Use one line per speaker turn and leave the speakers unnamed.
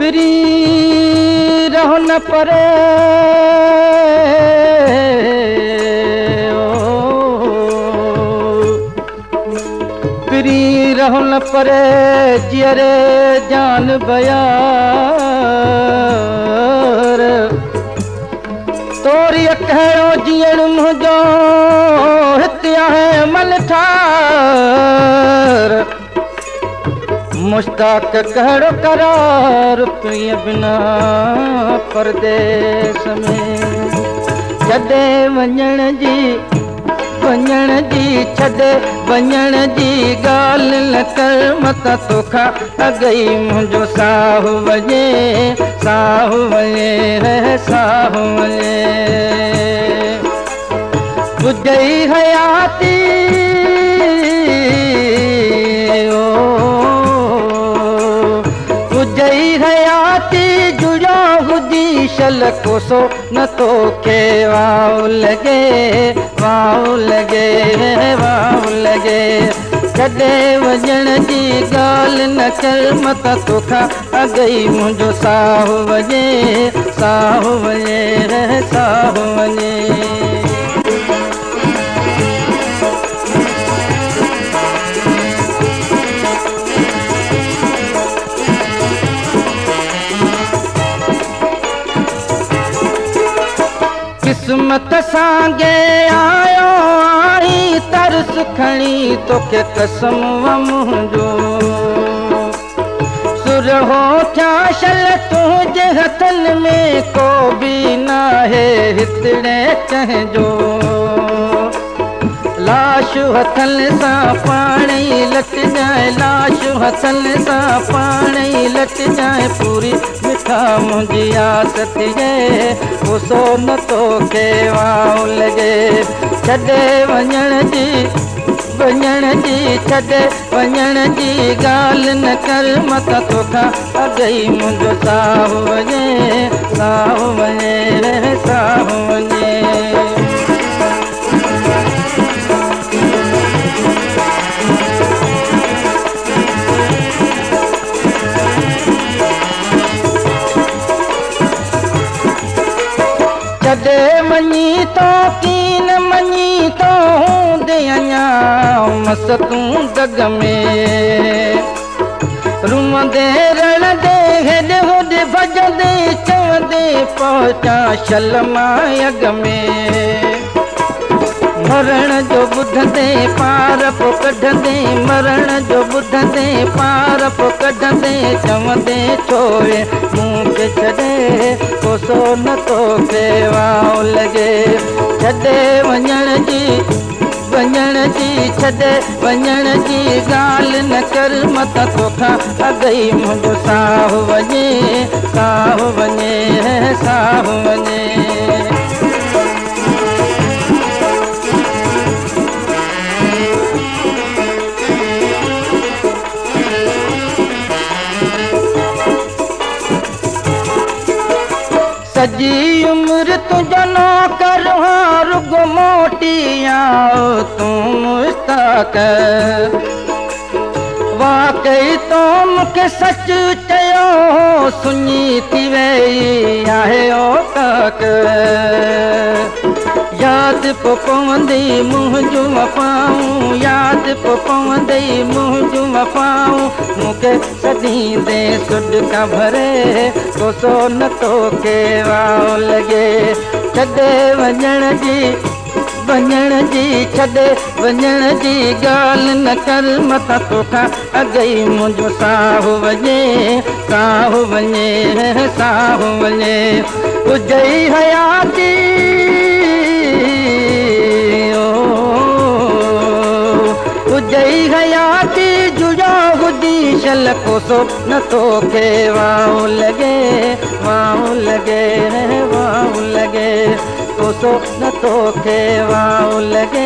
pre रहो न परे प्री रहो न परे जियरे जान बयार तोरी कहिड़ो जीअण मुंहिंजो हिते आहे मन ठार मुश्ताक कहिड़ो करार तुंहिंजे बिना परदेस में छॾे वञण जी छॾे वञण जी ॻाल्हि न कर मत तोखां अॻई मुंहिंजो साहु वञे साहु वञे साहु वञे तुंहिंजी हयाती तुंहिंजी हयाती जुड़ो हुजी शल कोसो न तोखे वाव लॻे छॾे वञण जी ॻाल्हि न कर मत तोखां अॻई मुंहिंजो साहु वञे साहु वञे साहु वञे किस्मत सांगे आयो आई तरस खणी तोखे कसम मुंहिंजो सुर हो थिया शल तुंहिंजे हथनि में को बि नाहे हितड़े कंहिंजो लाश हथनि सां पाण ई लटजाए लाश हथनि सां पाण ई लटजाए पूरी मिठा मुंहिंजी आस थिए कोसो न तोखे वाव लॻे छॾे वञण जी छॾे वञण जी ॻाल्हि न कर मत तोखां अॻई मुंहिंजो साहु वञे साहु वञे साहु वञे छॾे मञी तो कीन मञी तो हूंदे अञा मस तूं दग में रूमंदे रणदे हेॾे होॾे भॼंदे चवंदे पहुचा शल मां अॻ में मरण जो ॿुधंदे पार पोइ कढंदे मरण जो ॿुधंदे पार पोइ कढंदे चवंदे छोए मूंखे छॾे कोसो न तोखे वाव लॻे छॾे वञण जी छॾे वञण जी ॻाल्हि न कर मत तोखां अॻई मुंहिंजो साहु वञे साहु वञे साहु वञे सजी उम्र तुझो नौकर रुगो मोटी आओ तूं मुश्ताक वाकई तो मूंखे सच चयो सुञी थी वई आहे औकाक यादि पोइ पवंदी मुंहिंजूं वफ़ाऊं यादि पोइ पवंदी मुंहिंजूं वफ़ाऊं मूंखे सॾींदे सुॾ खां भरे कोसो न तोखे वाव लॻे छॾे वञण जी छॾे वञण जी ॻाल्हि न कर मत तोखां अॻई मुंहिंजो साहु वञे साहु वञे साहु वञे तुंहिंजी हयाती तुंहिंजी हयाती जुड़ो हुजी शल कोसो न तोखे वाव लॻे कोसो न तोखे वाव लॻे